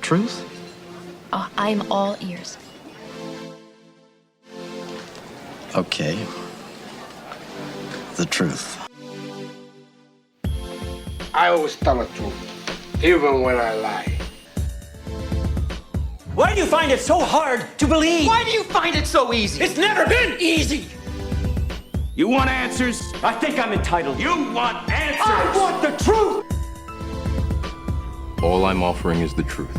truth? Oh, I'm all ears. Okay. The truth. I always tell the truth, even when I lie. Why do you find it so hard to believe? Why do you find it so easy? It's never been easy. You want answers? I think I'm entitled. You want answers? I want the truth. All I'm offering is the truth.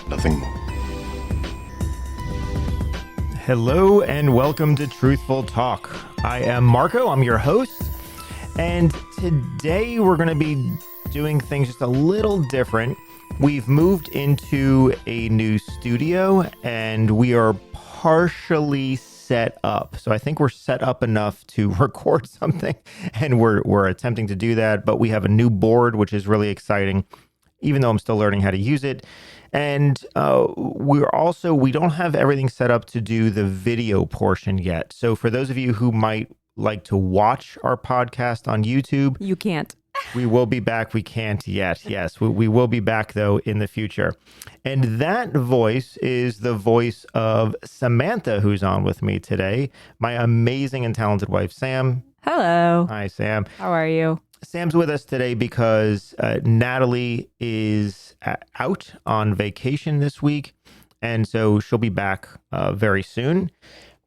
Nothing more. Hello and welcome to Truthful Talk. I am Marco, I'm your host, and today we're going to be doing things just a little different. We've moved into a new studio and we are partially set up. So I think we're set up enough to record something, and we're attempting to do that, but we have a new board, which is really exciting, even though I'm still learning how to use it. And we don't have everything set up to do the video portion yet. So for those of you who might like to watch our podcast on YouTube, you can't. We will be back. We can't yet. Yes, we will be back though in the future. And that voice is the voice of Samantha, who's on with me today. My amazing and talented wife, Sam. Hello. Hi, Sam. How are you? Sam's with us today because Natalie is out on vacation this week, and so she'll be back very soon.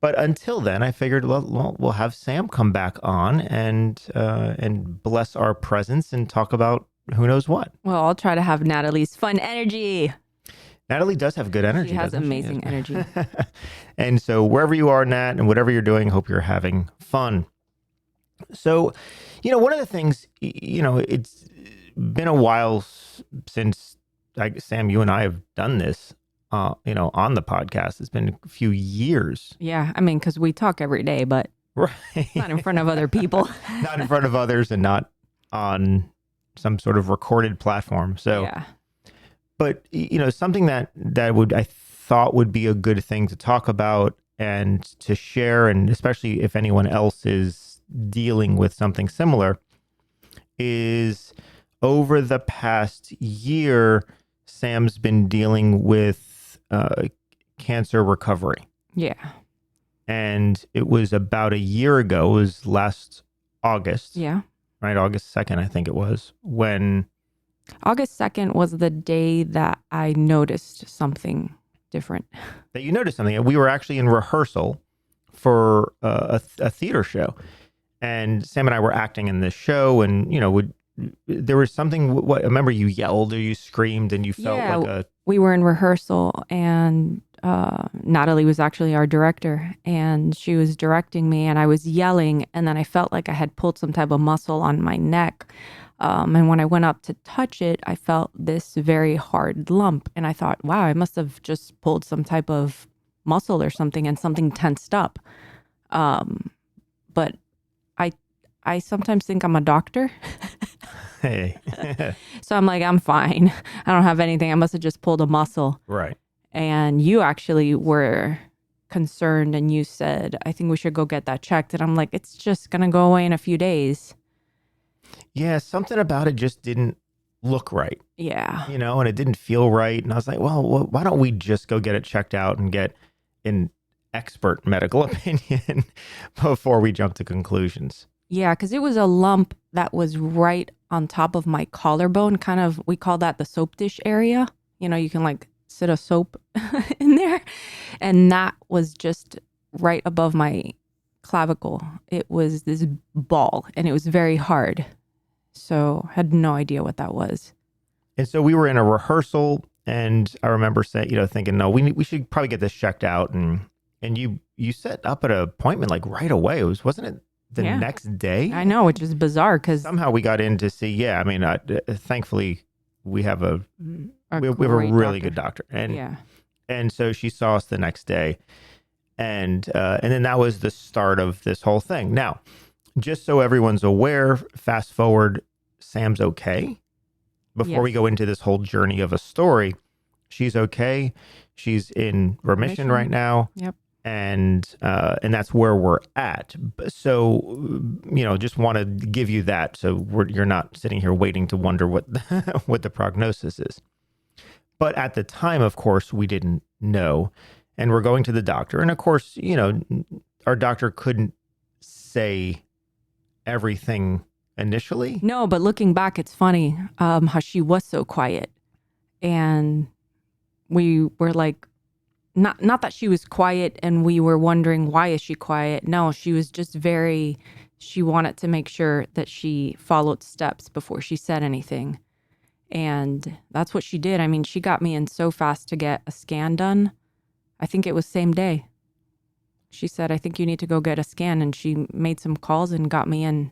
But until then, I figured we'll have Sam come back on and bless our presence and talk about who knows what. Well, I'll try to have Natalie's fun energy. Natalie does have good energy. She has amazing energy. And so wherever you are, Nat, and whatever you're doing, hope you're having fun. So, one of the things, it's been a while since, Sam, you and I have done this, on the podcast. It's been a few years. Yeah, I mean, because we talk every day, but right. Not in front of other people. Not in front of others and not on some sort of recorded platform. So, yeah. But, something that I thought would be a good thing to talk about and to share, and especially if anyone else is dealing with something similar, is over the past year, Sam's been dealing with cancer recovery. Yeah. And it was about a year ago, it was last August. Yeah. Right? August 2nd, I think it was, when... August 2nd was the day that I noticed something different. That you noticed something. We were actually in rehearsal for a theater show. And Sam and I were acting in this show, and, there was something, I remember you yelled or you screamed and you felt like a... We were in rehearsal, and Natalie was actually our director, and she was directing me, and I was yelling, and then I felt like I had pulled some type of muscle on my neck. And when I went up to touch it, I felt this very hard lump, and I thought, wow, I must have just pulled some type of muscle or something, and something tensed up. But I sometimes think I'm a doctor. Hey. So I'm like, I'm fine. I don't have anything. I must have just pulled a muscle. Right. And you actually were concerned, and you said, I think we should go get that checked. And I'm like, it's just going to go away in a few days. Yeah, something about it just didn't look right. Yeah. And it didn't feel right. And I was like, well, why don't we just go get it checked out and get an expert medical opinion before we jump to conclusions? Yeah, because it was a lump that was right on top of my collarbone. Kind of, we call that the soap dish area. You can sit a soap in there. And that was just right above my clavicle. It was this ball, and it was very hard. So I had no idea what that was. And so we were in a rehearsal, and I remember saying, thinking, no, we should probably get this checked out. And you set up an appointment right away. Wasn't it the next day? I know, which is bizarre because somehow we got in to see. Yeah, I mean, thankfully we have a really good doctor, and so she saw us the next day, and then that was the start of this whole thing. Now, just so everyone's aware, fast forward, Sam's okay. Before we go into this whole journey of a story, she's okay. She's in remission right now. Yep. And that's where we're at. So, just want to give you that, so you're not sitting here waiting to wonder what what the prognosis is. But at the time, of course, we didn't know. And we're going to the doctor. And of course, our doctor couldn't say everything initially. No, but looking back, it's funny how she was so quiet. And we were like, not that she was quiet and we were wondering, why is she quiet? No, she was just she wanted to make sure that she followed steps before she said anything. And that's what she did. I mean, she got me in so fast to get a scan done. I think it was same day. She said, I think you need to go get a scan. And she made some calls and got me in.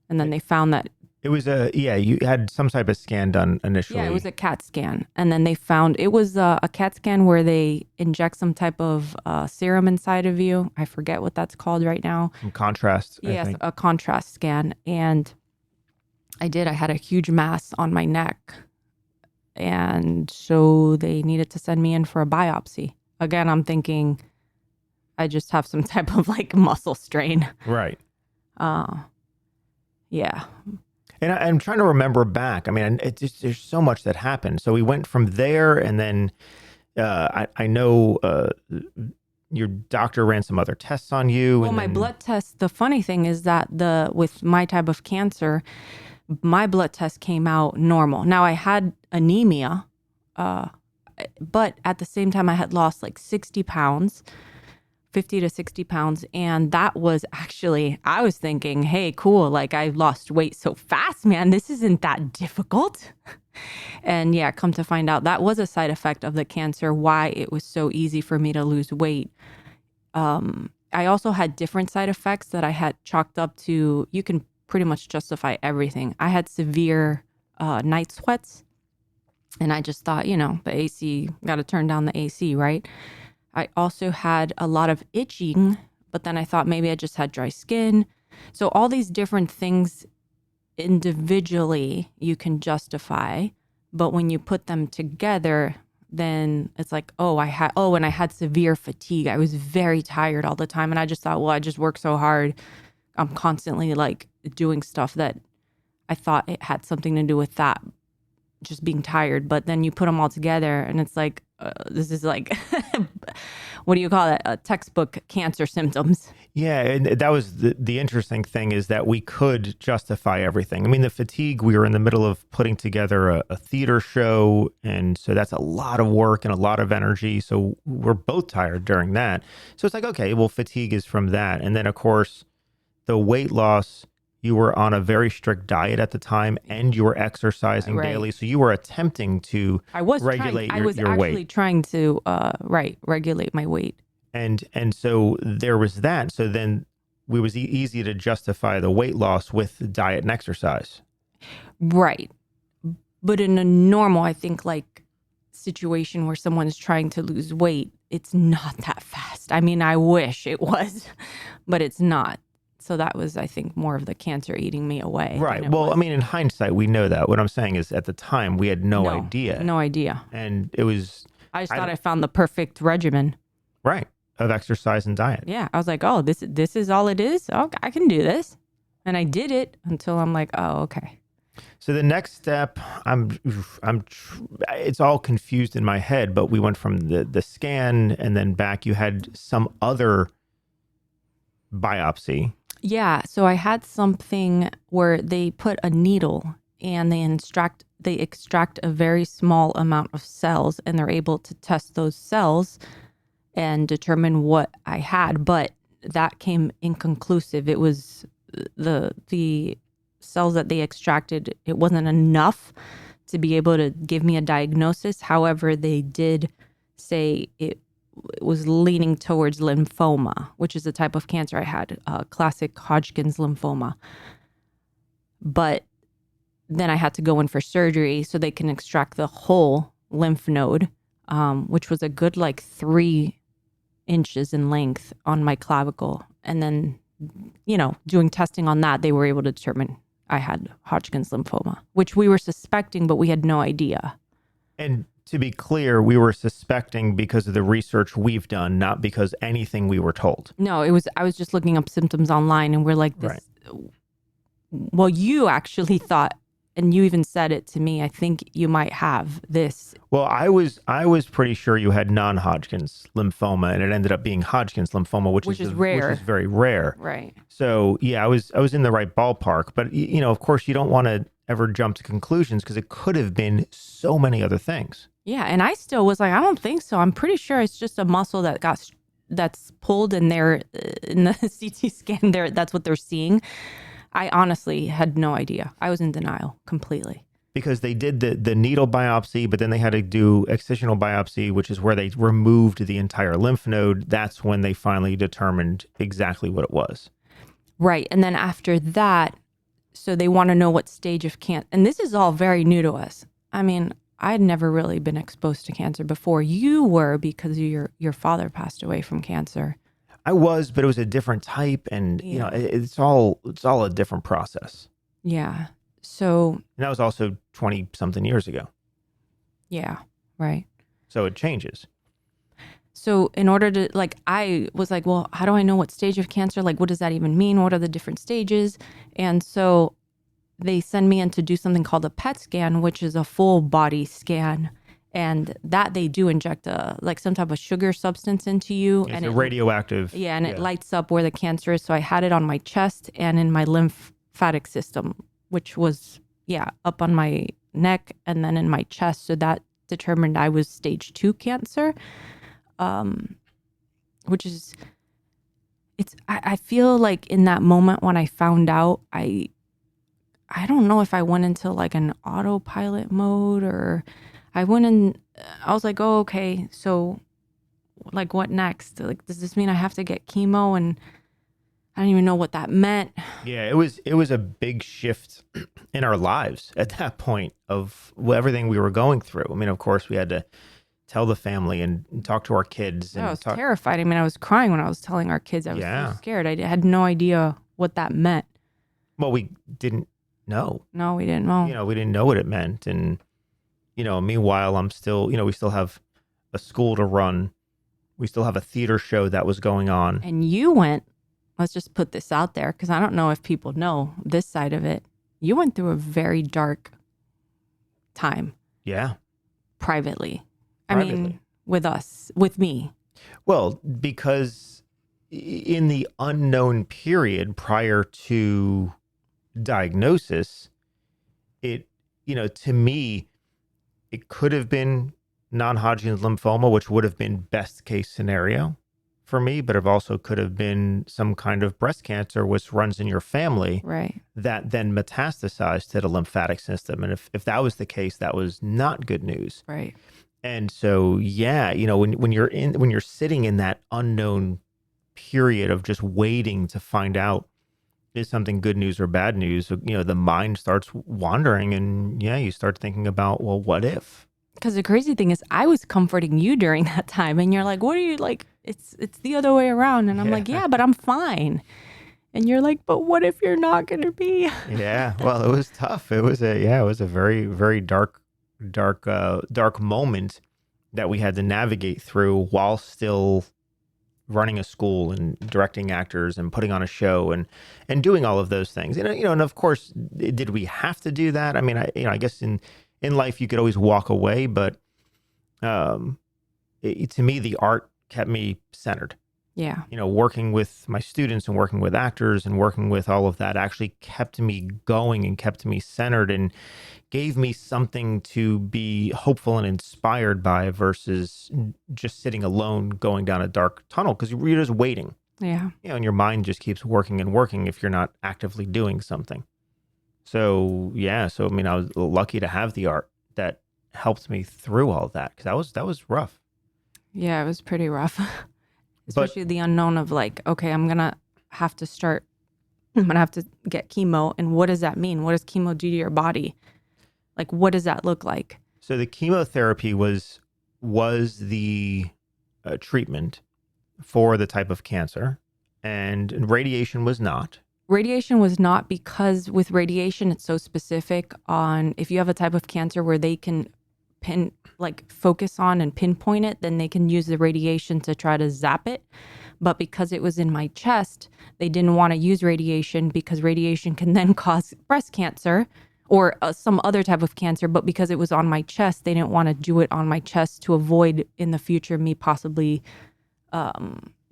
And then they found that. It was you had some type of scan done initially. Yeah, it was a CAT scan. And then they found it was a CAT scan where they inject some type of serum inside of you. I forget what that's called right now. Some contrast. Yes, I think. a contrast scan. And I had a huge mass on my neck. And so they needed to send me in for a biopsy. Again, I'm thinking I just have some type of like muscle strain. Right. Yeah. And I'm trying to remember back. I mean, there's so much that happened. So we went from there, and then I know your doctor ran some other tests on you. Well, and my then, blood test, the funny thing is that with my type of cancer, my blood test came out normal. Now I had anemia, but at the same time I had lost like 60 pounds, 50 to 60 pounds. And that was actually, I was thinking, hey, cool. Like I lost weight so fast, man, this isn't that difficult. And yeah, come to find out that was a side effect of the cancer, why it was so easy for me to lose weight. I also had different side effects that I had chalked up to, you can pretty much justify everything. I had severe night sweats, and I just thought, the AC, got to turn down the AC, right? I also had a lot of itching, but then I thought maybe I just had dry skin. So all these different things individually you can justify, but when you put them together, then it's like, and I had severe fatigue. I was very tired all the time. And I just thought, well, I just work so hard. I'm constantly like doing stuff that I thought it had something to do with that, just being tired. But then you put them all together and it's like, this is like, what do you call it? Textbook cancer symptoms. Yeah, and that was the interesting thing, is that we could justify everything. I mean, the fatigue, we were in the middle of putting together a theater show, and so that's a lot of work and a lot of energy. So we're both tired during that. So it's like, okay, well, fatigue is from that. And then, of course, the weight loss, you were on a very strict diet at the time, and you were exercising daily. So you were attempting to regulate your weight. I was actually trying to regulate my weight. And so there was that. So then it was easy to justify the weight loss with diet and exercise. Right. But in a normal, I think, like situation where someone's trying to lose weight, it's not that fast. I mean, I wish it was, but it's not. So that was, I think, more of the cancer eating me away. Right. Well, I mean, in hindsight, we know that. What I'm saying is at the time, we had no idea. No idea. And it was... I just thought I found the perfect regimen. Right. Of exercise and diet. Yeah. I was like, oh, this is all it is? Oh, I can do this. And I did it until I'm like, oh, okay. So the next step, it's all confused in my head, but we went from the scan and then back. You had some other biopsy. Yeah, so I had something where they put a needle and they extract a very small amount of cells, and they're able to test those cells and determine what I had, but that came inconclusive. It was the cells that they extracted, it wasn't enough to be able to give me a diagnosis. However, they did say it was leaning towards lymphoma, which is the type of cancer I had, classic Hodgkin's lymphoma. But then I had to go in for surgery so they can extract the whole lymph node, which was a good 3 inches in length on my clavicle. And then, doing testing on that, they were able to determine I had Hodgkin's lymphoma, which we were suspecting, but we had no idea. And to be clear, we were suspecting because of the research we've done, not because anything we were told. No, I was just looking up symptoms online, and we're like, this. Right. Well, you actually thought and you even said it to me, I think you might have this. Well, I was pretty sure you had non-Hodgkin's lymphoma, and it ended up being Hodgkin's lymphoma, which is rare. which is very rare. Right. So yeah, I was in the right ballpark, but you know, of course, you don't want to ever jump to conclusions because it could have been so many other things. Yeah, and I still was like, I don't think so. I'm pretty sure it's just a muscle that's pulled, and they're in the CT scan. That's what they're seeing. I honestly had no idea. I was in denial completely. Because they did the needle biopsy, but then they had to do excisional biopsy, which is where they removed the entire lymph node. That's when they finally determined exactly what it was. Right. And then after that, so they want to know what stage of cancer. And this is all very new to us. I mean, I'd never really been exposed to cancer before. You were, because your father passed away from cancer. I was, but it was a different type, and you know, it's all a different process. Yeah. So And that was also 20 something years ago. yeah, right. So it changes. So in order to, like, I was like, well, how do I know what stage of cancer? Like, what does that even mean? What are the different stages? And so they send me in to do something called a PET scan, which is a full body scan. And that they do inject like some type of sugar substance into you. It's and a radioactive. Yeah, and it lights up where the cancer is. So I had it on my chest and in my lymphatic system, which was, up on my neck and then in my chest. So that determined I was stage 2 cancer, which is, I feel like in that moment when I found out, I don't know if I went into like an autopilot mode, or I was like, oh, okay, so like what next? Like, does this mean I have to get chemo? And I don't even know what that meant. Yeah, it was a big shift in our lives at that point of everything we were going through. I mean, of course, we had to tell the family and talk to our kids. And I was terrified. I mean, I was crying when I was telling our kids. I was so scared. I had no idea what that meant. Well, we didn't know. No, we didn't know. You know, we didn't know what it meant. And, you know, meanwhile, I'm still, you know, we still have a school to run. We still have a theater show that was going on. And you went, let's just put this out there, because I don't know if people know this side of it. You went through a very dark time. Yeah. Privately. I mean, with me. Well, because in the unknown period prior to diagnosis, it, you know, to me, it could have been non-Hodgkin's lymphoma, which would have been best case scenario for me, but it also could have been some kind of breast cancer, which runs in your family, right? That then metastasized to the lymphatic system. And if that was the case, that was not good news. Right. And so, yeah, you know, when you're sitting in that unknown period of just waiting to find out is something good news or bad news, you know, the mind starts wandering, and you start thinking about, well, what if? Because the crazy thing is, I was comforting you during that time, and you're like, what are you like? It's the other way around. And I'm like, yeah, but I'm fine. And you're like, but what if you're not going to be? Yeah. Well, it was tough. It was a very, very dark moment that we had to navigate through while still running a school and directing actors and putting on a show and doing all of those things. And, you know, and of course, did we have to do that? I mean, I guess in life you could always walk away, but to me, the art kept me centered. Yeah. You know, working with my students and working with actors and working with all of that actually kept me going and kept me centered and gave me something to be hopeful and inspired by versus just sitting alone going down a dark tunnel, because you're just waiting. Yeah. You know, and your mind just keeps working and working if you're not actively doing something. So, yeah. So, I mean, I was lucky to have the art that helped me through all that, because that was rough. Yeah, it was pretty rough. Especially the unknown of like, okay, I'm going to have to get chemo. And what does that mean? What does chemo do to your body? Like, what does that look like? So the chemotherapy was the treatment for the type of cancer, and radiation was not. Radiation was not, because with radiation, it's so specific on if you have a type of cancer where they can focus on and pinpoint it, then they can use the radiation to try to zap it. But because it was in my chest, they didn't want to use radiation, because radiation can then cause breast cancer, or some other type of cancer, but because it was on my chest, they didn't want to do it on my chest to avoid in the future me possibly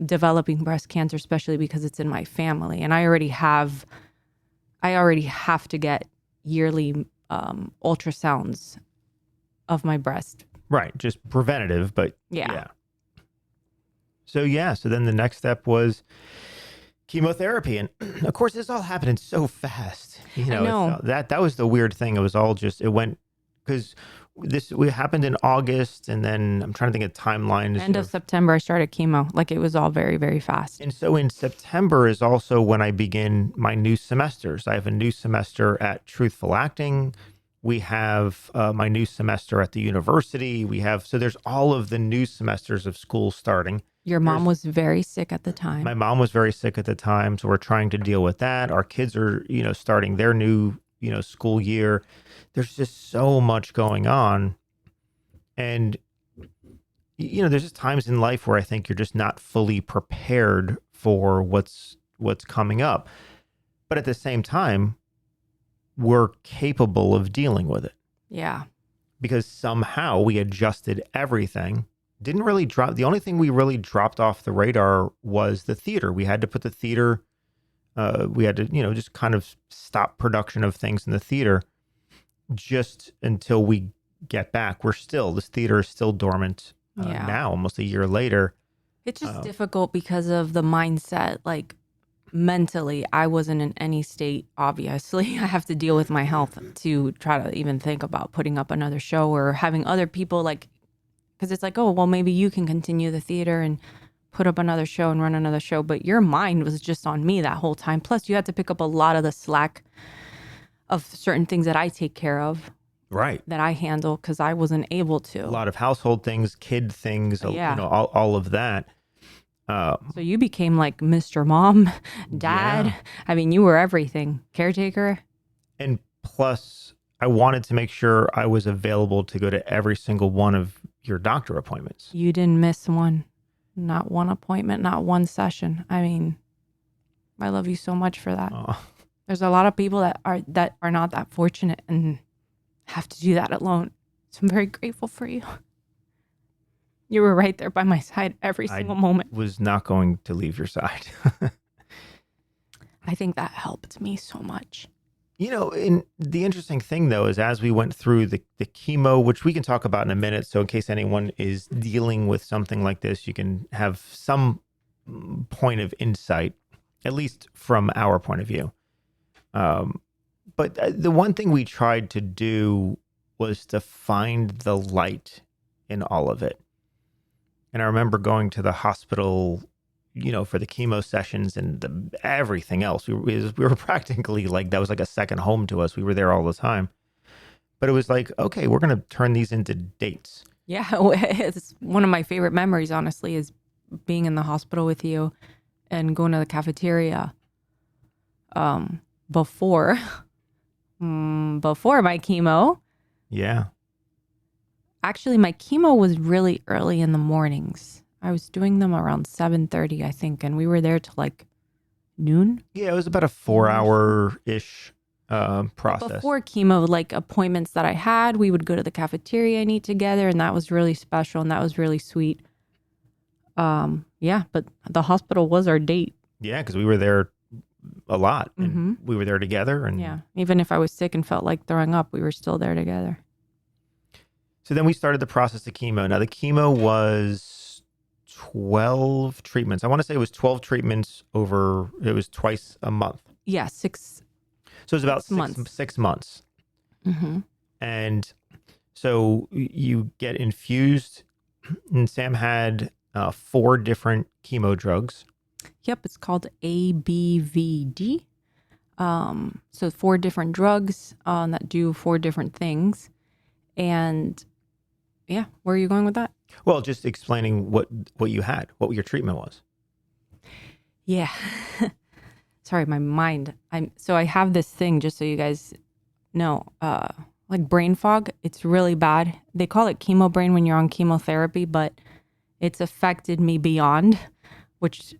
developing breast cancer, especially because it's in my family. And I already have to get yearly ultrasounds of my breast. Right. Just preventative, but Yeah. So then the next step was chemotherapy. And of course, this all happened so fast. You know, I know. That was the weird thing. It was all just, it went, because we happened in August, and then I'm trying to think of timelines. End of September, I started chemo. Like, it was all very, very fast. And so in September is also when I begin my new semesters. I have a new semester at Truthful Acting. We have my new semester at the university. So there's all of the new semesters of school starting. Your mom was very sick at the time. My mom was very sick at the time, so we're trying to deal with that. Our kids are, starting their new, school year. There's just so much going on. And, there's just times in life where I think you're just not fully prepared for what's coming up. But at the same time, we're capable of dealing with it. Yeah. Because somehow we adjusted everything. Didn't really drop. The only thing we really dropped off the radar was the theater. We had to put the theater, we had to, just kind of stop production of things in the theater just until we get back. This theater is still dormant now, almost a year later. It's just difficult because of the mindset. Like, mentally, I wasn't in any state, obviously. I have to deal with my health to try to even think about putting up another show or having other people, like, because it's like, oh, well, maybe you can continue the theater and put up another show and run another show. But your mind was just on me that whole time. Plus, you had to pick up a lot of the slack of certain things that I take care of. Right. That I handle because I wasn't able to. A lot of household things, kid things, all of that. So you became like Mr. Mom, Dad. Yeah. I mean, you were everything. Caretaker. And plus, I wanted to make sure I was available to go to every single one of your doctor appointments. You didn't miss one. Not one appointment, not one session. I mean, I love you so much for that. Oh. There's a lot of people that are not that fortunate and have to do that alone. So I'm very grateful for you. You were right there by my side every single moment. Was not going to leave your side. I think that helped me so much. And the interesting thing, though, is as we went through the chemo, which we can talk about in a minute. So in case anyone is dealing with something like this, you can have some point of insight, at least from our point of view. But the one thing we tried to do was to find the light in all of it. And I remember going to the hospital, for the chemo sessions and everything else. We were practically like, that was like a second home to us. We were there all the time. But it was like, okay, we're going to turn these into dates. Yeah, it's one of my favorite memories, honestly, is being in the hospital with you and going to the cafeteria before my chemo. Yeah. Actually, my chemo was really early in the mornings. I was doing them around 7:30, I think, and we were there till like noon. Yeah, it was about a 4-hour-ish process. Before chemo, like appointments that I had, we would go to the cafeteria and eat together, and that was really special and that was really sweet. Yeah, but the hospital was our date. Yeah, because we were there a lot, and we were there together. And yeah, even if I was sick and felt like throwing up, we were still there together. So then we started the process of chemo. Now the chemo was 12 treatments. I want to say it was 12 treatments it was twice a month. Yeah, 6. So it was about 6 months. Mm-hmm. And so you get infused, and Sam had 4 different chemo drugs. Yep, it's called ABVD. So 4 different drugs that do 4 different things. And yeah, where are you going with that? Well, just explaining what you had, what your treatment was. Yeah. Sorry, my mind. So I have this thing, just so you guys know, like brain fog. It's really bad. They call it chemo brain when you're on chemotherapy, but it's affected me beyond, which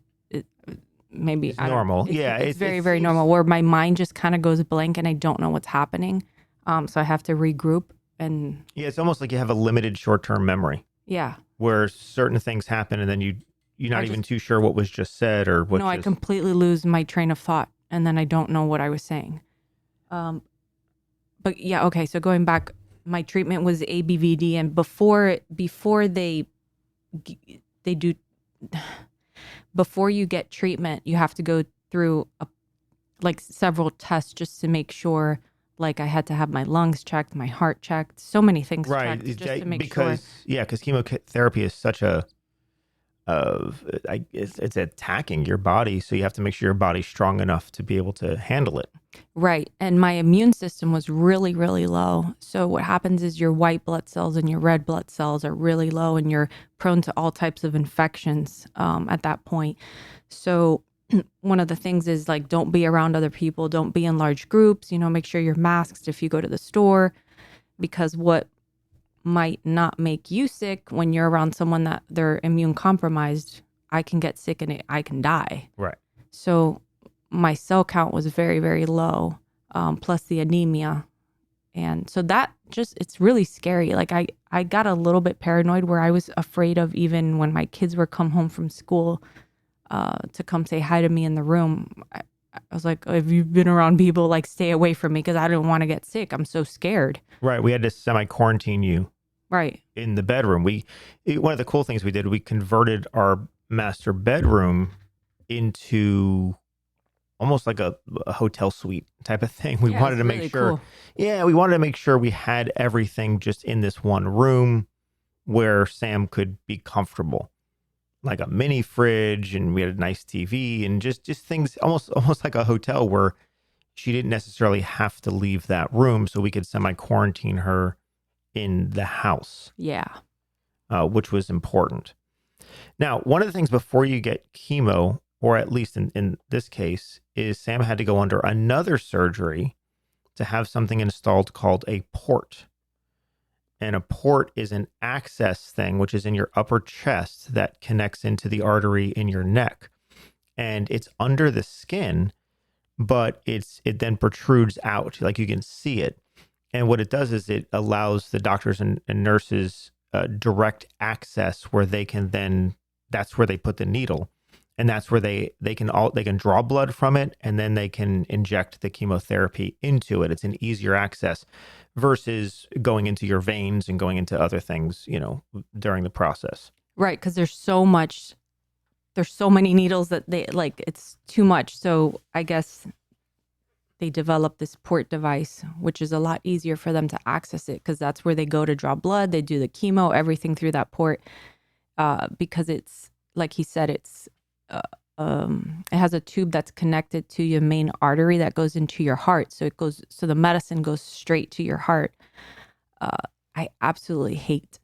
maybe it's normal. It's very, very normal, where my mind just kind of goes blank and I don't know what's happening. So I have to regroup and Yeah, it's almost like you have a limited short-term memory yeah. where certain things happen and then you're not I even just- too sure what was just said or what. No, I just... completely lose my train of thought and then I don't know what I was saying. But yeah, okay. So going back, my treatment was ABVD, and before you get treatment, you have to go through several tests just to make sure. Like I had to have my lungs checked, my heart checked, so many things Right, checked just to make because sure. yeah, because chemotherapy is such it's attacking your body, so you have to make sure your body's strong enough to be able to handle it. Right. And my immune system was really, really low. So what happens is your white blood cells and your red blood cells are really low and you're prone to all types of infections at that point. So one of the things is like, don't be around other people. Don't be in large groups. Make sure you're masked if you go to the store, because what might not make you sick when you're around someone that they're immune compromised, I can get sick and I can die. Right. So my cell count was very, very low, plus the anemia. And so that it's really scary. Like I got a little bit paranoid where I was afraid of, even when my kids were come home from school to come say hi to me in the room. I was like, if you've been around people, like stay away from me because I don't want to get sick. I'm so scared. Right. We had to semi-quarantine you. Right. In the bedroom. One of the cool things we did, we converted our master bedroom into almost like a hotel suite type of thing. We wanted to make sure. Cool. Yeah, we wanted to make sure we had everything just in this one room where Sam could be comfortable. Like a mini fridge, and we had a nice TV, and just things almost like a hotel where she didn't necessarily have to leave that room, so we could semi-quarantine her in the house. Yeah. Which was important. Now, one of the things before you get chemo, or at least in this case, is Sam had to go under another surgery to have something installed called a port. And a port is an access thing, which is in your upper chest that connects into the artery in your neck. And it's under the skin, but it then protrudes out, like you can see it. And what it does is it allows the doctors and nurses direct access where they can then, that's where they put the needle. And that's where they can draw blood from it, and then they can inject the chemotherapy into it. It's an easier access versus going into your veins and going into other things, during the process. Right. Because there's so many needles that it's too much. So I guess they developed this port device, which is a lot easier for them to access it, because that's where they go to draw blood. They do the chemo, everything through that port, because it's, like he said, it has a tube that's connected to your main artery that goes into your heart. So the medicine goes straight to your heart. I absolutely hate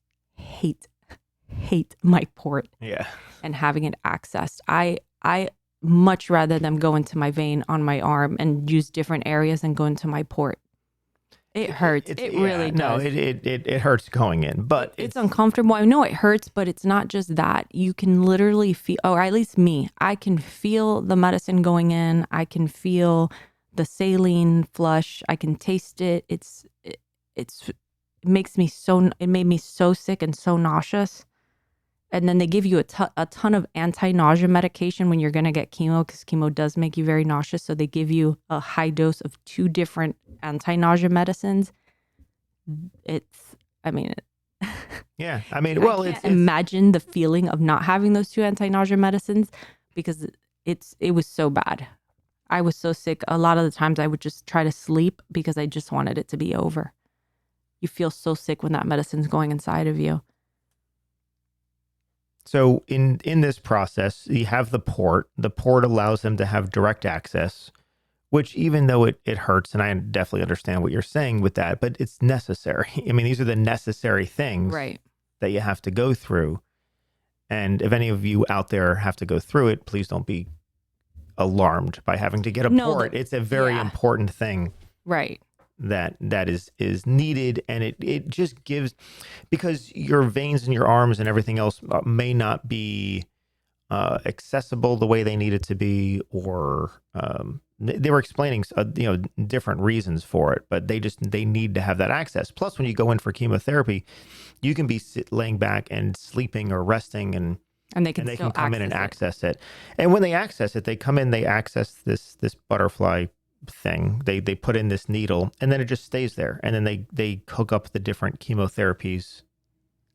my port. Yeah. And having it accessed. I much rather them go into my vein on my arm and use different areas and go into my port. It hurts. It really does. No, it hurts going in, but it's uncomfortable. I know it hurts, but it's not just that. You can literally feel, or at least me, I can feel the medicine going in. I can feel the saline flush. I can taste it. It made me so sick and so nauseous. And then they give you a ton of anti-nausea medication when you're going to get chemo, because chemo does make you very nauseous. So they give you a high dose of 2 different anti-nausea medicines. Yeah. I can't imagine the feeling of not having those 2 anti-nausea medicines, because it was so bad. I was so sick. A lot of the times I would just try to sleep because I just wanted it to be over. You feel so sick when that medicine's going inside of you. So in this process, you have the port. The port allows them to have direct access, which, even though it hurts, and I definitely understand what you're saying with that, but it's necessary. I mean, these are the necessary things that you have to go through. And if any of you out there have to go through it, please don't be alarmed by having to get a port. It's a very important thing. Right. That is needed, and it just gives, because your veins in your arms and everything else may not be accessible the way they needed to be, or they were explaining different reasons for it, but they need to have that access. Plus, when you go in for chemotherapy, you can be laying back and sleeping or resting, and they can come in and access it. And when they access it, they come in, they access this butterfly thing. They put in this needle, and then it just stays there. And then they hook up the different chemotherapies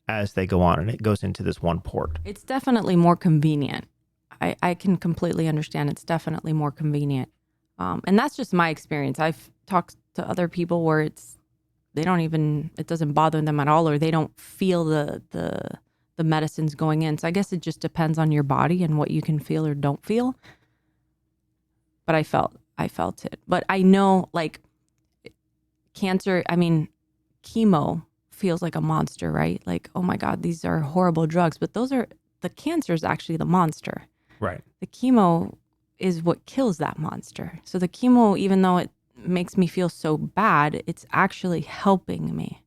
as they go on, and it goes into this one port. It's definitely more convenient. I can completely understand. It's definitely more convenient. And that's just my experience. I've talked to other people where it doesn't bother them at all, or they don't feel the medicines going in. So I guess it just depends on your body and what you can feel or don't feel. But I felt it. But I know, like, cancer, I mean, chemo feels like a monster, right? Like, oh my God, these are horrible drugs. But the cancer is actually the monster. Right. The chemo is what kills that monster. So the chemo, even though it makes me feel so bad, it's actually helping me.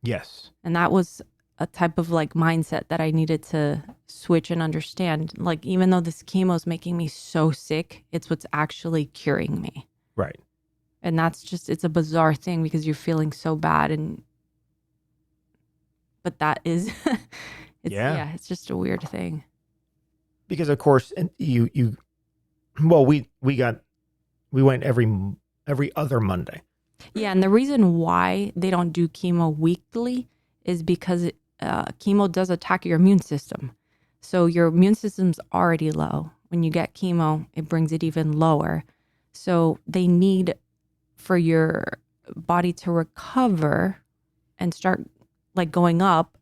Yes. And that was a type of like mindset that I needed to switch and understand. Like, even though this chemo is making me so sick, it's what's actually curing me. Right. And it's a bizarre thing because you're feeling so bad, but that is, it's just a weird thing. Because of course, we went every other Monday. Yeah. And the reason why they don't do chemo weekly is because chemo does attack your immune system. So your immune system's already low. When you get chemo, it brings it even lower. So they need for your body to recover and start like going up,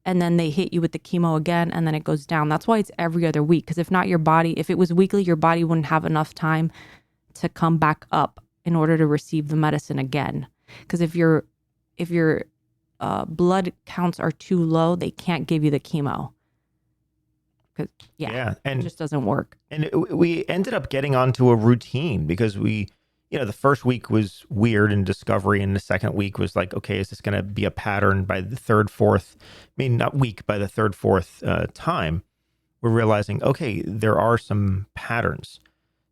and then they hit you with the chemo again, and then it goes down. That's why it's every other week. Because if not, if it was weekly, your body wouldn't have enough time to come back up in order to receive the medicine again. Because if your blood counts are too low, they can't give you the chemo. And it just doesn't work. And we ended up getting onto a routine because the first week was weird in discovery, and the second week was like, okay, is this going to be a pattern? By the third, fourth, by the third, fourth time, we're realizing, okay, there are some patterns.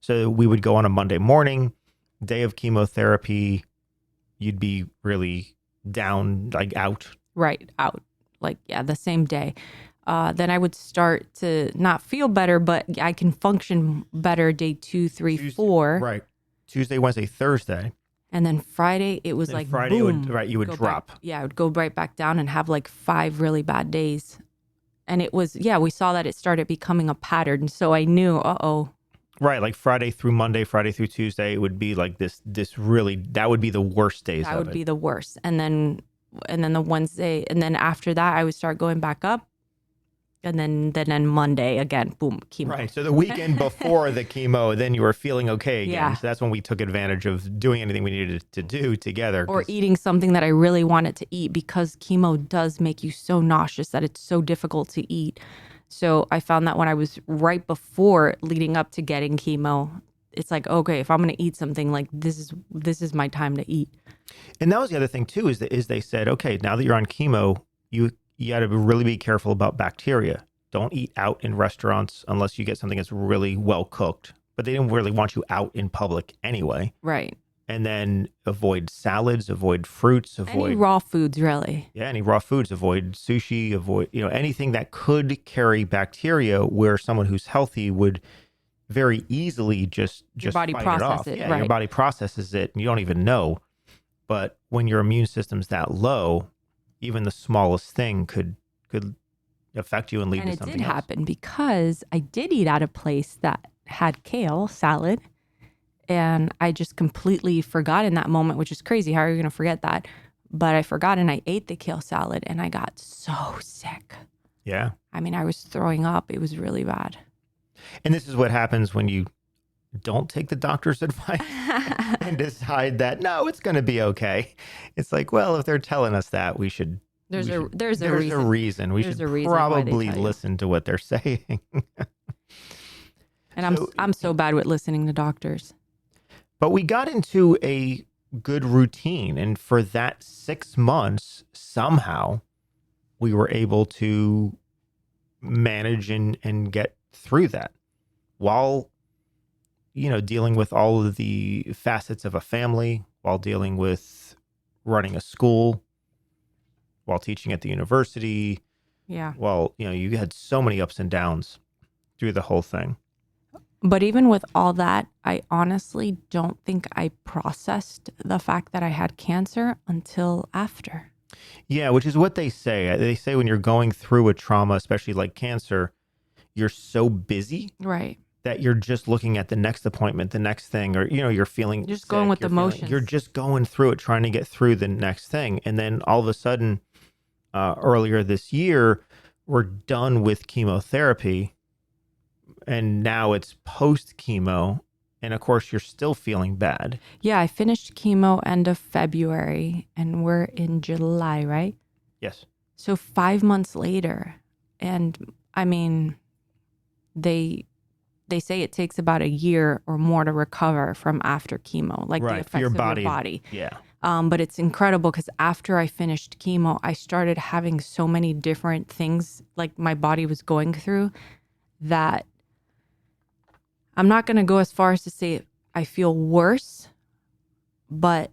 So we would go on a Monday morning, day of chemotherapy, you'd be really down, like out. Right, out. Like, yeah, the same day. Then I would start to not feel better, but I can function better day 2, 3, 4. Right. Tuesday, Wednesday, Thursday. And then Friday, it was like Friday, boom. you would drop. I would go right back down and have like 5 really bad days. And it was, we saw that it started becoming a pattern. So I knew, Right, like Friday through Monday, Friday through Tuesday, it would be like this really, that would be the worst days of it. That would be the worst. And then the Wednesday, and then after that, I would start going back up. And then Monday again, boom, chemo. Right. So the weekend before the chemo, then you were feeling okay again. Yeah. So that's when we took advantage of doing anything we needed to do together. Or eating something that I really wanted to eat, because chemo does make you so nauseous that it's so difficult to eat. So I found that when I was right before leading up to getting chemo, it's like, okay, if I'm going to eat something, like this is my time to eat. And that was the other thing too, is they said, okay, now that you're on chemo, you got to really be careful about bacteria. Don't eat out in restaurants unless you get something that's really well cooked. But they didn't really want you out in public anyway. Right. And then avoid salads, avoid fruits, any raw foods, really. Yeah, any raw foods. Avoid sushi, avoid anything that could carry bacteria, where someone who's healthy would very easily just your body fight process it off. it. Yeah, right. Your body processes it and you don't even know. But when your immune system's that low, even the smallest thing could affect you and lead to something else. And it did happen because I did eat at a place that had kale salad, and I just completely forgot in that moment, which is crazy. How are you going to forget that? But I forgot, and I ate the kale salad, and I got so sick. Yeah. I mean, I was throwing up. It was really bad. And this is what happens when you don't take the doctor's advice and decide that, no, it's going to be okay. It's like, well, if they're telling us that, we should. There's a reason. We should probably listen to what they're saying. And I'm so bad with listening to doctors. But we got into a good routine. And for that 6 months, somehow we were able to manage and get through that while, dealing with all of the facets of a family, while dealing with running a school, while teaching at the university. Yeah. Well, you had so many ups and downs through the whole thing. But even with all that, I honestly don't think I processed the fact that I had cancer until after. Yeah, which is what they say. They say when you're going through a trauma, especially like cancer, you're so busy Right. that you're just looking at the next appointment, the next thing, or, you're feeling You're just sick, going with the you're feeling- motions. You're just going through it, trying to get through the next thing. And then all of a sudden, earlier this year, we're done with chemotherapy. And now it's post chemo. And of course, you're still feeling bad. Yeah, I finished chemo end of February and we're in July, right? Yes. So 5 months later, and I mean, they say it takes about a year or more to recover from after chemo, like the Right, effects for your of body. your body. Yeah. But it's incredible because after I finished chemo, I started having so many different things like my body was going through that I'm not going to go as far as to say I feel worse, but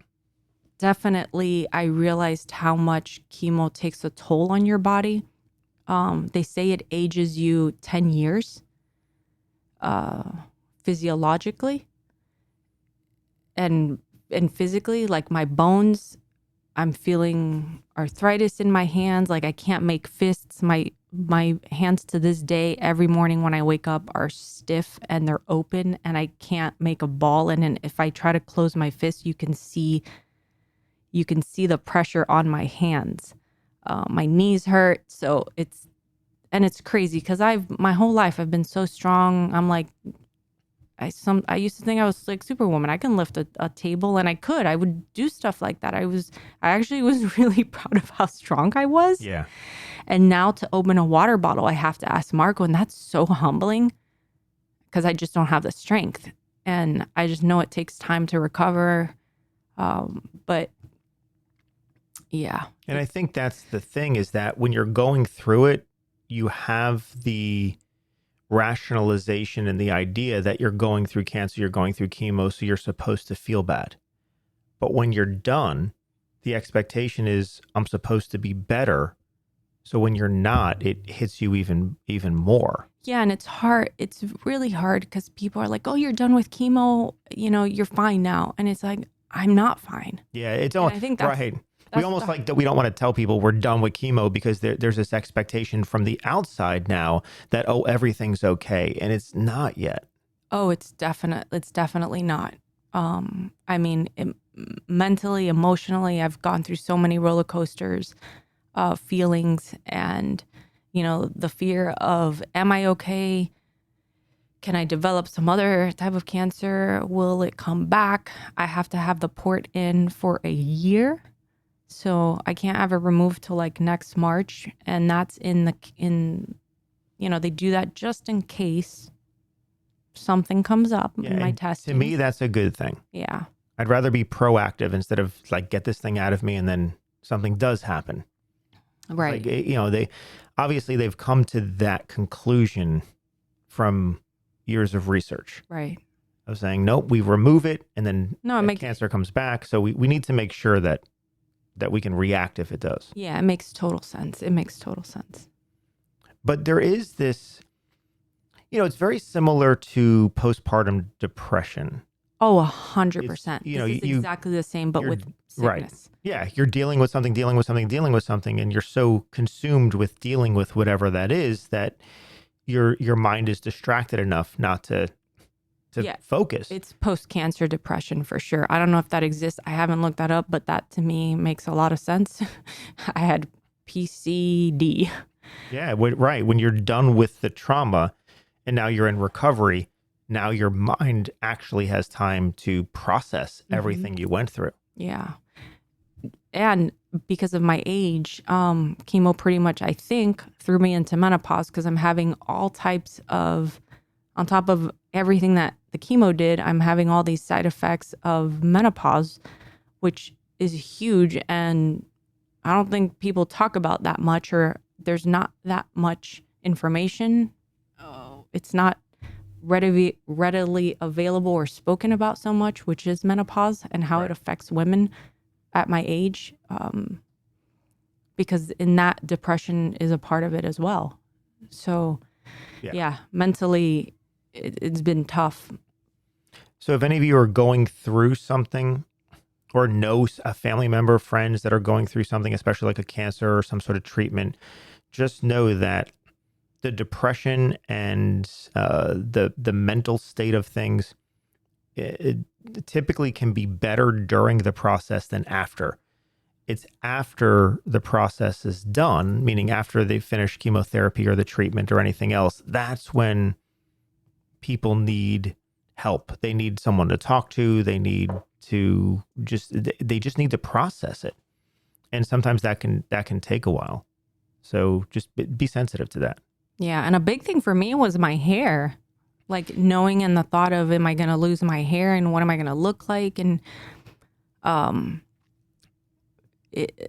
definitely I realized how much chemo takes a toll on your body. They say it ages you 10 years physiologically and physically. Like my bones, I'm feeling arthritis in my hands. Like I can't make fists. My hands to this day, every morning when I wake up, are stiff and they're open and I can't make a ball. And if I try to close my fist, you can see the pressure on my hands. My knees hurt. So it's crazy because my whole life I've been so strong. I'm like, I used to think I was like Superwoman. I can lift a table, and I would do stuff like that. I actually was really proud of how strong I was. Yeah. And now to open a water bottle, I have to ask Marco, and that's so humbling because I just don't have the strength. And I just know it takes time to recover. But yeah. And I think that's the thing, is that when you're going through it, you have the rationalization and the idea that you're going through cancer, you're going through chemo, so you're supposed to feel bad. But when you're done, the expectation is I'm supposed to be better. So when you're not, it hits you even more. Yeah, and it's hard. It's really hard because people are like, "Oh, you're done with chemo. You're fine now." And it's like, I'm not fine. Yeah, it's And I think that's right. We almost like that. We don't want to tell people we're done with chemo because there's this expectation from the outside now that, oh, everything's okay, and it's not yet. Oh, it's definitely not. I mean, mentally, emotionally, I've gone through so many roller coasters. Feelings and, the fear of, am I okay? Can I develop some other type of cancer? Will it come back? I have to have the port in for a year. So I can't have it removed till like next March. And that's they do that just in case something comes up in my testing. To me, that's a good thing. Yeah. I'd rather be proactive instead of like get this thing out of me and then something does happen. Right. Like, they've come to that conclusion from years of research. Right. Of saying, nope, we remove it and then cancer comes back. So we need to make sure that we can react if it does. Yeah, it makes total sense. But there is this, it's very similar to postpartum depression. Oh, 100%. It's You- exactly the same, but with sickness. Right. Yeah, you're dealing with something, and you're so consumed with dealing with whatever that is that your mind is distracted enough not to focus. It's post-cancer depression for sure. I don't know if that exists. I haven't looked that up, but that to me makes a lot of sense. I had PCD. Yeah, right. When you're done with the trauma and now you're in recovery, now your mind actually has time to process everything you went through. Yeah. And because of my age, chemo pretty much, I think, threw me into menopause because I'm having all types of, on top of everything that the chemo did, I'm having all these side effects of menopause, which is huge. And I don't think people talk about that much, or there's not that much information. It's not readily available or spoken about so much, which is menopause and how it affects women at my age. Because in that, depression is a part of it as well. So, yeah mentally, it's been tough. So if any of you are going through something or know a family member, friends that are going through something, especially like a cancer or some sort of treatment, just know that the depression and the mental state of things, it typically can be better during the process than after. It's after the process is done, meaning after they finish chemotherapy or the treatment or anything else, that's when people need help. They need someone to talk to. They need to they just need to process it. And sometimes that can take a while. So just be sensitive to that. Yeah. And a big thing for me was my hair, like knowing and the thought of, am I going to lose my hair and what am I going to look like? And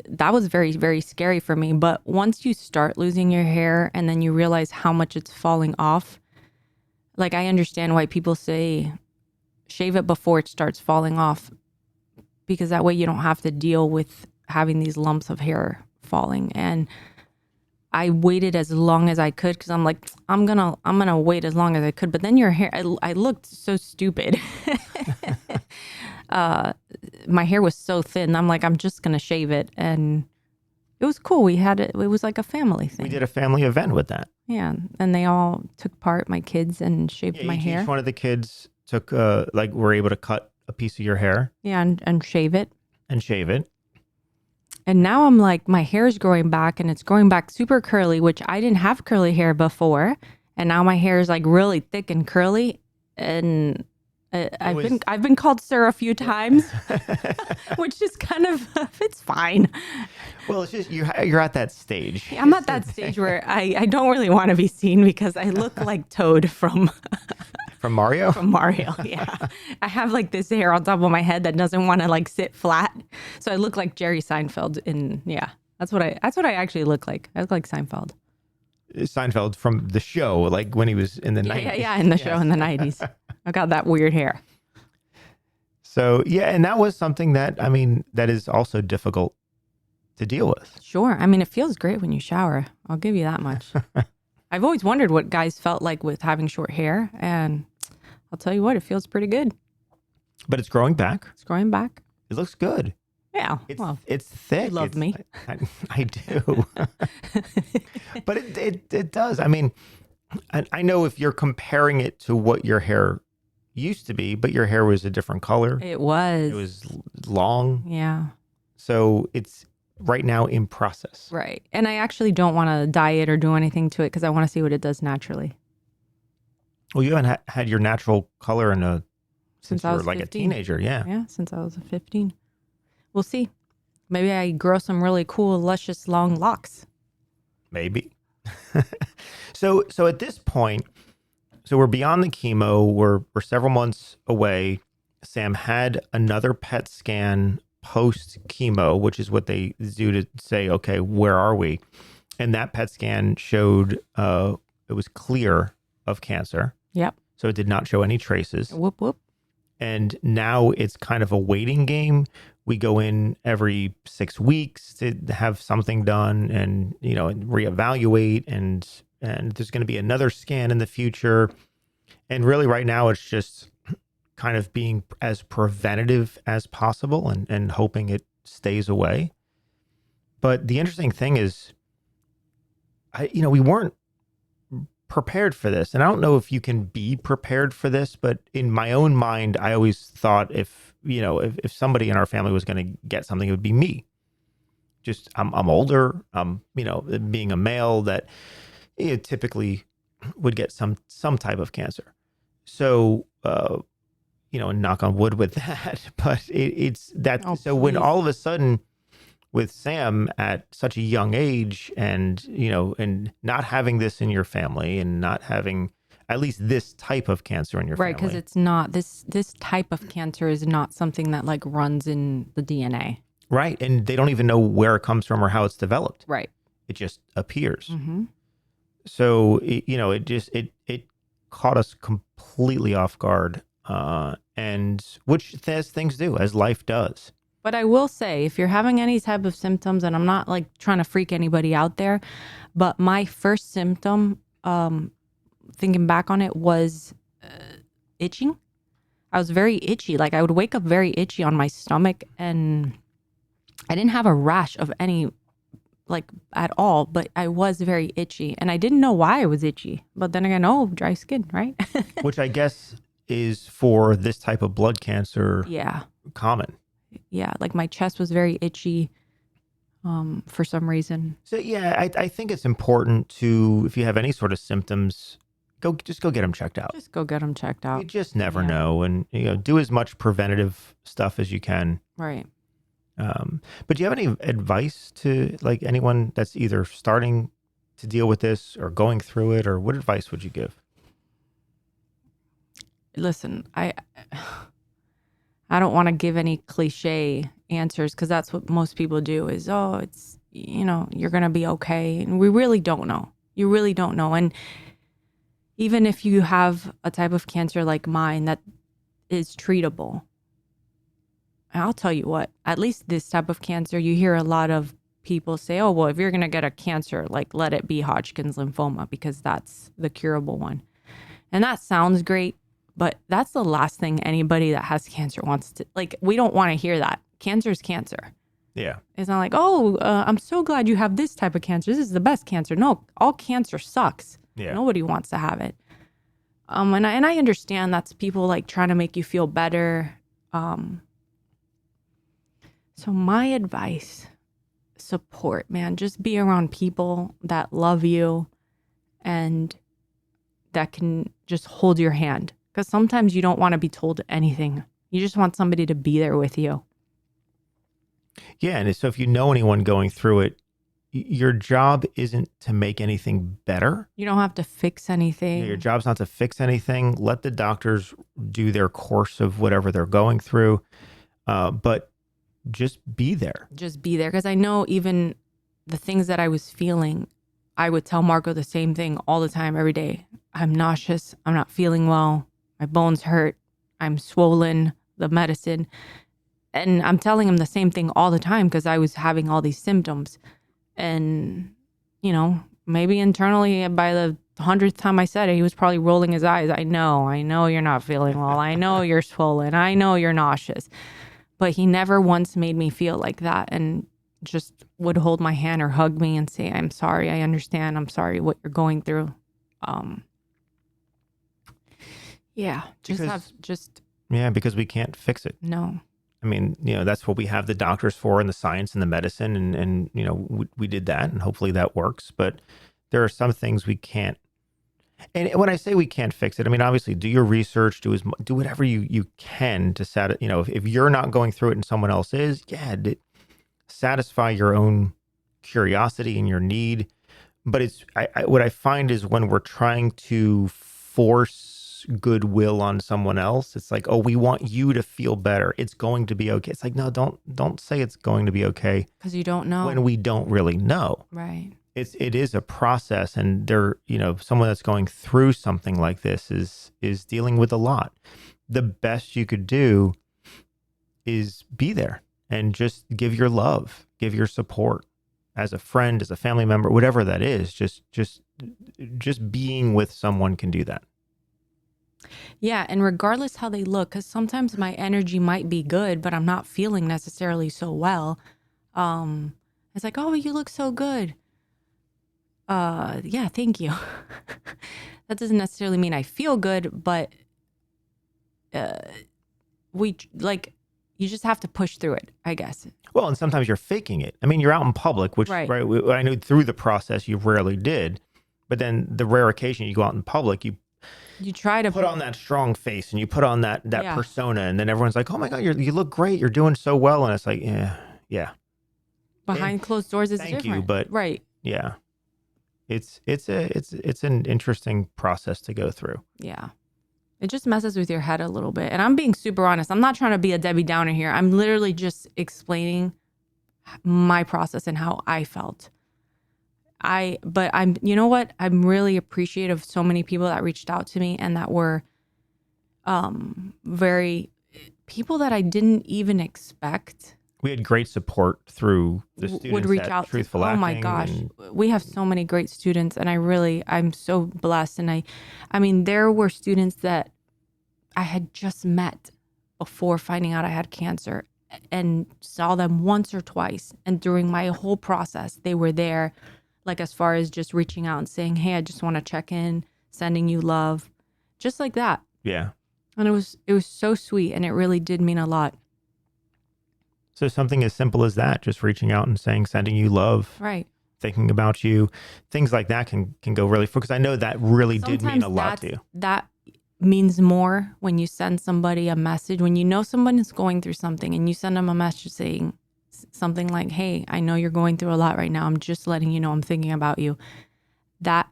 that was very, very scary for me. But once you start losing your hair and then you realize how much it's falling off, like I understand why people say shave it before it starts falling off, because that way you don't have to deal with having these lumps of hair falling. And I waited as long as I could because I'm like, I'm gonna wait as long as I could. But then your hair, I looked so stupid. My hair was so thin. I'm like, I'm just gonna shave it, and it was cool. We had it. It was like a family thing. We did a family event with that. Yeah, and they all took part. My kids and shaved my hair. Each one of the kids took were able to cut a piece of your hair. Yeah, and shave it. And shave it. And now I'm like, my hair is growing back, and it's growing back super curly, which I didn't have curly hair before. And now my hair is like really thick and curly. And I've been called sir a few times, which is kind of, it's fine. Well, it's just you're at that stage. I'm at that stage where I don't really want to be seen because I look like Toad from Mario. From Mario, yeah. I have like this hair on top of my head that doesn't want to like sit flat, so I look like Jerry Seinfeld. That's what I actually look like. I look like Seinfeld. Seinfeld from the show, like when he was in the 90s. Yeah, in the show in the 90s. I got that weird hair. So, yeah, and that was something that, that is also difficult to deal with. Sure. It feels great when you shower. I'll give you that much. I've always wondered what guys felt like with having short hair, and I'll tell you what, it feels pretty good. But it's growing back. It's growing back. It looks good. Yeah. It's thick. You love me. I do. But it does. I know if you're comparing it to what your hair used to be, but your hair was a different color. It was. It was long. Yeah. So it's right now in process. Right. And I actually don't want to dye it or do anything to it because I want to see what it does naturally. Well, you haven't had your natural color since you were like 15. a teenager. Yeah. Yeah, since I was 15. We'll see. Maybe I grow some really cool, luscious, long locks. Maybe. So at this point, so we're beyond the chemo. We're several months away. Sam had another PET scan post chemo, which is what they do to say, okay, where are we? And that PET scan showed it was clear of cancer. Yep. So it did not show any traces. Whoop, whoop. And now it's kind of a waiting game. We go in every 6 weeks to have something done and, and reevaluate. And there's going to be another scan in the future. And really right now it's just kind of being as preventative as possible and hoping it stays away. But the interesting thing is, we weren't prepared for this. And I don't know if you can be prepared for this, but in my own mind, I always thought if somebody in our family was going to get something, it would be me. Just, I'm older. Being a male that typically would get some type of cancer. So, knock on wood with that, but it's that. Oh, so when all of a sudden with Sam at such a young age and, and not having this in your family and not having at least this type of cancer in your family. Right, because it's not, this type of cancer is not something that like runs in the DNA. Right, and they don't even know where it comes from or how it's developed. Right. It just appears. Mm-hmm. So it caught us completely off guard, and which as things do, as life does. But I will say, if you're having any type of symptoms, and I'm not like trying to freak anybody out there, but my first symptom, thinking back on it, was itching. I was very itchy. Like I would wake up very itchy on my stomach, and I didn't have a rash of any, like at all, but I was very itchy, and I didn't know why I was itchy. But then again, dry skin, right? Which I guess is for this type of blood cancer Yeah. common. Yeah, like my chest was very itchy for some reason. So yeah, I think it's important to, if you have any sort of symptoms, just go get them checked out. Just go get them checked You out. just never Yeah. know, and do as much preventative stuff as you can. Right. But do you have any advice to like anyone that's either starting to deal with this or going through it, or what advice would you give? Listen, I don't want to give any cliche answers, because that's what most people do is, it's, you're going to be okay. And we really don't know. You really don't know. And even if you have a type of cancer like mine that is treatable, I'll tell you what, at least this type of cancer, you hear a lot of people say, well, if you're going to get a cancer, like let it be Hodgkin's lymphoma, because that's the curable one. And that sounds great, but that's the last thing anybody that has cancer wants to, like, we don't want to hear that. Cancer is cancer. Yeah. It's not like, I'm so glad you have this type of cancer. This is the best cancer. No, all cancer sucks. Yeah. Nobody wants to have it. And I understand that's people like trying to make you feel better. So my advice, support, man. Just be around people that love you and that can just hold your hand. Because sometimes you don't want to be told anything. You just want somebody to be there with you. Yeah, and so if you know anyone going through it, your job isn't to make anything better. You don't have to fix anything. Your job's not to fix anything. Let the doctors do their course of whatever they're going through, but just be there. Just be there. Because I know even the things that I was feeling, I would tell Marco the same thing all the time, every day. I'm nauseous. I'm not feeling well. My bones hurt. I'm swollen, the medicine. And I'm telling him the same thing all the time because I was having all these symptoms. And, maybe internally by the 100th time I said it, he was probably rolling his eyes. I know you're not feeling well. I know you're swollen. I know you're nauseous. But he never once made me feel like that, and just would hold my hand or hug me and say, I'm sorry. I understand. I'm sorry what you're going through. Yeah, because we can't fix it. No. I mean, that's what we have the doctors for, and the science and the medicine, and we did that, and hopefully that works. But there are some things we can't. And when I say we can't fix it, I mean, obviously do your research, do whatever you can to if you're not going through it and someone else is, satisfy your own curiosity and your need. But what I find is when we're trying to force goodwill on someone else, it's like, we want you to feel better. It's going to be okay. It's like, no, don't say it's going to be okay. Because you don't know. When we don't really know. Right. It is a process, and someone that's going through something like this is dealing with a lot. The best you could do is be there and just give your love, give your support as a friend, as a family member, whatever that is. Just being with someone can do that. Yeah, and regardless how they look, because sometimes my energy might be good, but I'm not feeling necessarily so well. It's like, you look so good. Yeah, thank you. That doesn't necessarily mean I feel good, but you just have to push through it, I guess. Well, and sometimes you're faking it. I mean, you're out in public, which right I know through the process you rarely did, but then the rare occasion you go out in public, you try to put on that strong face and you put on that persona, and then everyone's like, oh my God, you look great. You're doing so well. And it's like, yeah. Behind closed doors is different. Thank you, but right. Yeah. It's an interesting process to go through. Yeah. It just messes with your head a little bit. And I'm being super honest. I'm not trying to be a Debbie Downer here. I'm literally just explaining my process and how I felt. But I'm, you know what? I'm really appreciative of so many people that reached out to me and that were people that I didn't even expect. We had great support through the students Would reach at out Truthful to, oh my Acting gosh, and- we have so many great students, and I'm so blessed. And I mean, there were students that I had just met before finding out I had cancer and saw them once or twice, and during my whole process they were there, like as far as just reaching out and saying, hey, I just want to check in, sending you love, just like that. Yeah. And it was so sweet, and it really did mean a lot. So something as simple as that, just reaching out and saying, sending you love, Right. thinking about you, things like that can go really far, because I know that really did mean Sometimes a lot to you. That means more when you send somebody a message, when you know someone is going through something and you send them a message saying something like, hey, I know you're going through a lot right now. I'm just letting you know I'm thinking about you. That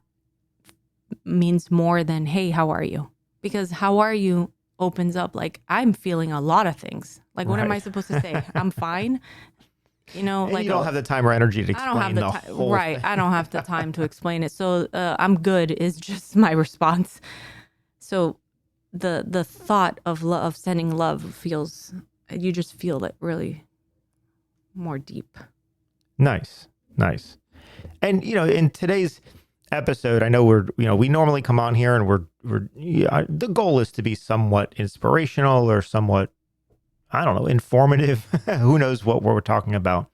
means more than, hey, how are you? Because how are you opens up, like, I'm feeling a lot of things. Like, what am I supposed to say? I'm fine. You know, And like, you don't have the time or energy to I don't have explain the the time. whole Right. thing. I don't have the time to explain it. So I'm good is just my response. So the thought of sending love feels, you just feel it really more deep. Nice. And, in today's episode, I know we normally come on here and the goal is to be somewhat inspirational or somewhat, I don't know, informative. Who knows what we're talking about.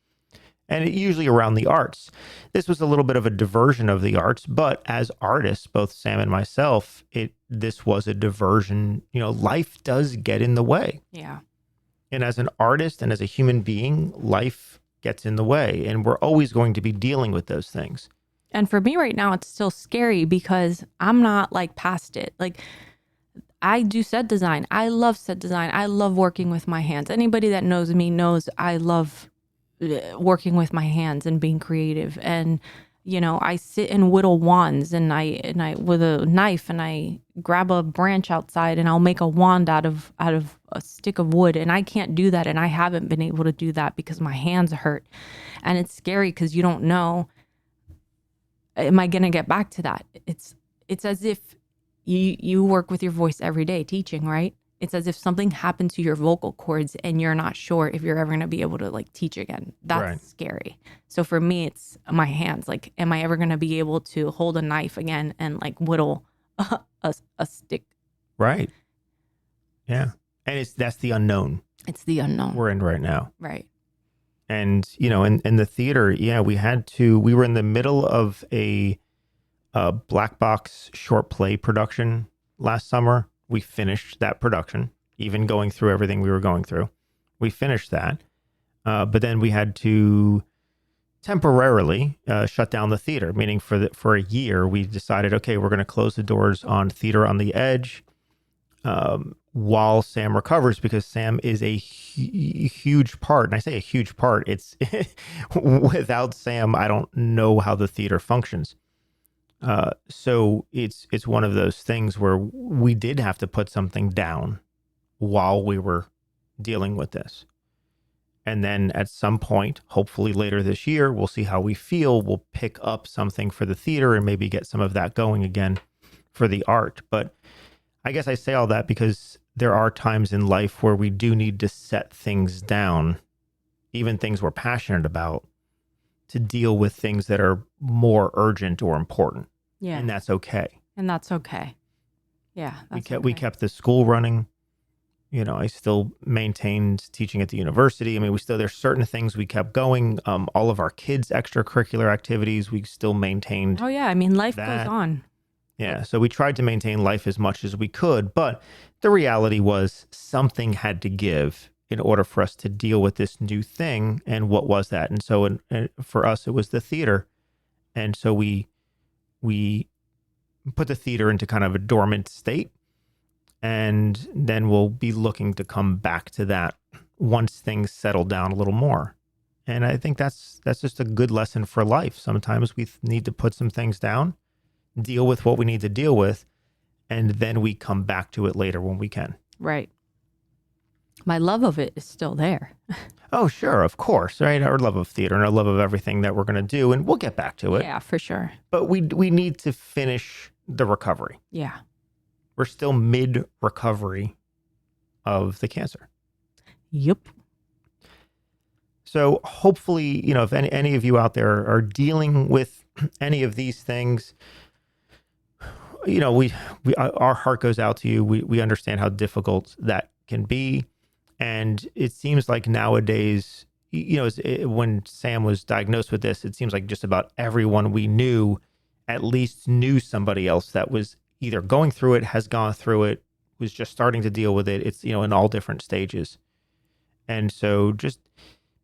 And usually around the arts. This was a little bit of a diversion of the arts, but as artists, both Sam and myself, this was a diversion. Life does get in the way. Yeah. And as an artist and as a human being, life gets in the way. And we're always going to be dealing with those things. And for me right now, it's still scary because I'm not like past it. Like, I do set design. I love set design. I love working with my hands. Anybody that knows me knows I love working with my hands and being creative. And, I sit and whittle wands and I with a knife and I grab a branch outside and I'll make a wand out of a stick of wood. And I can't do that. And I haven't been able to do that because my hands hurt. And it's scary because you don't know, am I going to get back to that? It's as if you work with your voice every day teaching, right? It's as if something happened to your vocal cords and you're not sure if you're ever going to be able to like teach again. That's Right. scary. So for me, it's my hands. Like, am I ever going to be able to hold a knife again and like whittle a stick? Right. Yeah. And that's the unknown It's the unknown. we're in right now. Right. And, in the theater, we were in the middle of a black box short play production last summer. We finished that production, even going through everything we were going through. We finished that. But then we had to temporarily shut down the theater, meaning for a year, we decided, okay, we're going to close the doors on Theater on the Edge while Sam recovers, because Sam is a huge part. And I say a huge part, it's without Sam, I don't know how the theater functions. So it's one of those things where we did have to put something down while we were dealing with this. And then at some point, hopefully later this year, we'll see how we feel. We'll pick up something for the theater and maybe get some of that going again for the art. But I guess I say all that because there are times in life where we do need to set things down, even things we're passionate about, to deal with things that are more urgent or important. Yeah. And that's okay. And that's okay. Yeah. We kept the school running. I still maintained teaching at the university. I mean, there's certain things we kept going. All of our kids' extracurricular activities, we still maintained. Oh yeah. I mean, life that. goes on. Yeah. So we tried to maintain life as much as we could. But the reality was something had to give in order for us to deal with this new thing. And what was that? And so for us, it was the theater. And so we put the theater into kind of a dormant state. And then we'll be looking to come back to that once things settle down a little more. And I think that's just a good lesson for life. Sometimes we need to put some things down, deal with what we need to deal with, and then we come back to it later when we can. Right. My love of it is still there. Oh, sure, of course, right? Our love of theater and our love of everything that we're going to do, and we'll get back to it. Yeah, for sure. But we need to finish the recovery. Yeah. We're still mid-recovery of the cancer. Yep. So hopefully, if any of you out there are dealing with any of these things, our heart goes out to you. We understand how difficult that can be. And it seems like nowadays, when Sam was diagnosed with this, it seems like just about everyone we knew at least knew somebody else that was either going through it, has gone through it, was just starting to deal with it. It's, in all different stages. And so just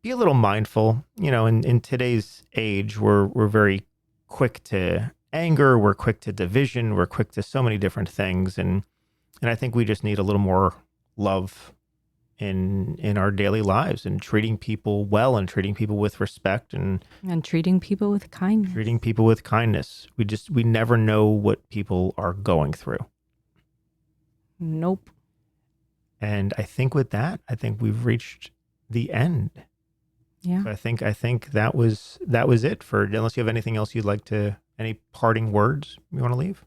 be a little mindful, in today's age, we're very quick to anger, we're quick to division, we're quick to so many different things. And I think we just need a little more love in our daily lives, and treating people well, and treating people with respect, and treating people with kindness. We never know what people are going through. Nope. And I think with that, we've reached the end. Yeah. So I think that was it for, unless you have anything else you'd like to, any parting words you want to leave?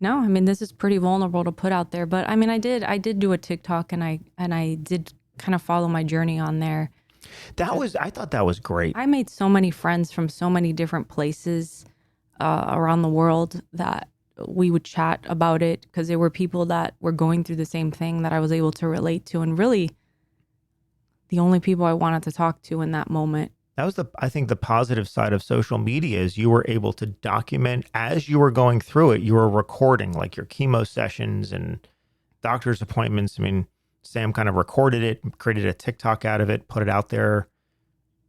No, I mean, this is pretty vulnerable to put out there, but I mean, I did do a TikTok, and I did kind of follow my journey on there. I thought that was great. I made so many friends from so many different places around the world that we would chat about it, because there were people that were going through the same thing that I was able to relate to, and really the only people I wanted to talk to in that moment. That was I think the positive side of social media is you were able to document as you were going through it. You were recording like your chemo sessions and doctor's appointments. I mean, Sam kind of recorded it, created a TikTok out of it, put it out there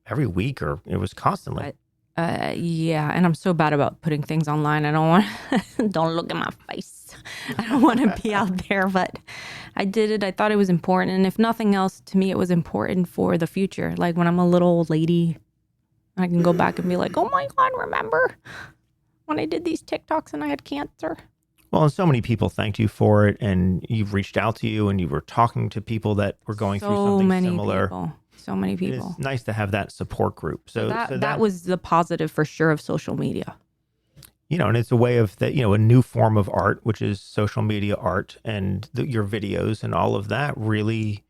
every week, or it was constantly. Yeah, and I'm so bad about putting things online. I don't want don't look at my face. I don't want to be out there, but I did it. I thought it was important, and if nothing else, to me, it was important for the future. Like when I'm a little old lady, I can go back and be like, "Oh my God, remember when I did these TikToks and I had cancer?" Well, and so many people thanked you for it, and you've reached out to you, and you were talking to people that were going through something similar. So many people. It's nice to have that support group. So that was the positive for sure of social media. And it's a way of that, a new form of art, which is social media art, and your videos and all of that really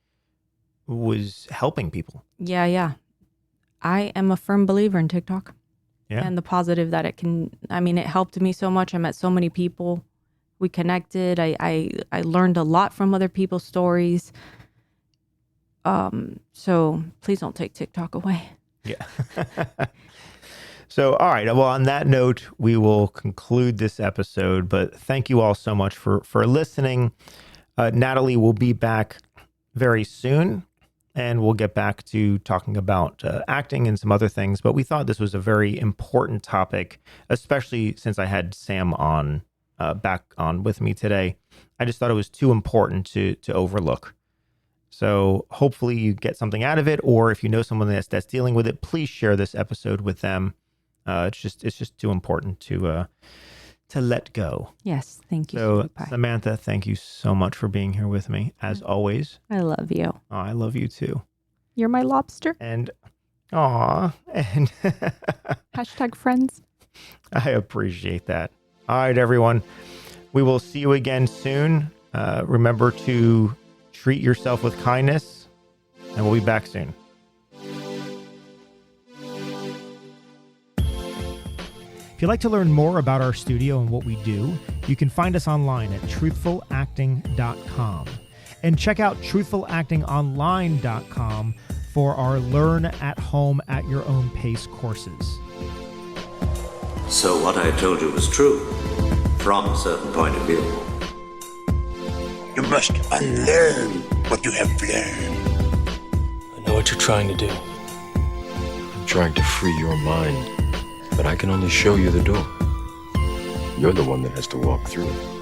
was helping people. Yeah. I am a firm believer in TikTok. Yeah. And the positive that it can, I mean, it helped me so much. I met so many people. We connected. I learned a lot from other people's stories. So please don't take TikTok away. Yeah. So, all right. Well, on that note, we will conclude this episode, but thank you all so much for listening. Natalie will be back very soon, and we'll get back to talking about acting and some other things, but we thought this was a very important topic, especially since I had Sam on back on with me today. I just thought it was too important to overlook. So hopefully you get something out of it, or if you know someone that's dealing with it, please share this episode with them. It's just too important to let go. Yes, thank you. So Samantha, thank you so much for being here with me, as always. I love you. Oh, I love you too. You're my lobster. And Hashtag friends. I appreciate that. All right, everyone. We will see you again soon. Remember to treat yourself with kindness, and we'll be back soon. If you'd like to learn more about our studio and what we do, you can find us online at truthfulacting.com. And check out truthfulactingonline.com for our Learn at Home at Your Own Pace courses. So what I told you was true, from a certain point of view. You must unlearn what you have learned. I know what you're trying to do. I'm trying to free your mind, but I can only show you the door. You're the one that has to walk through it.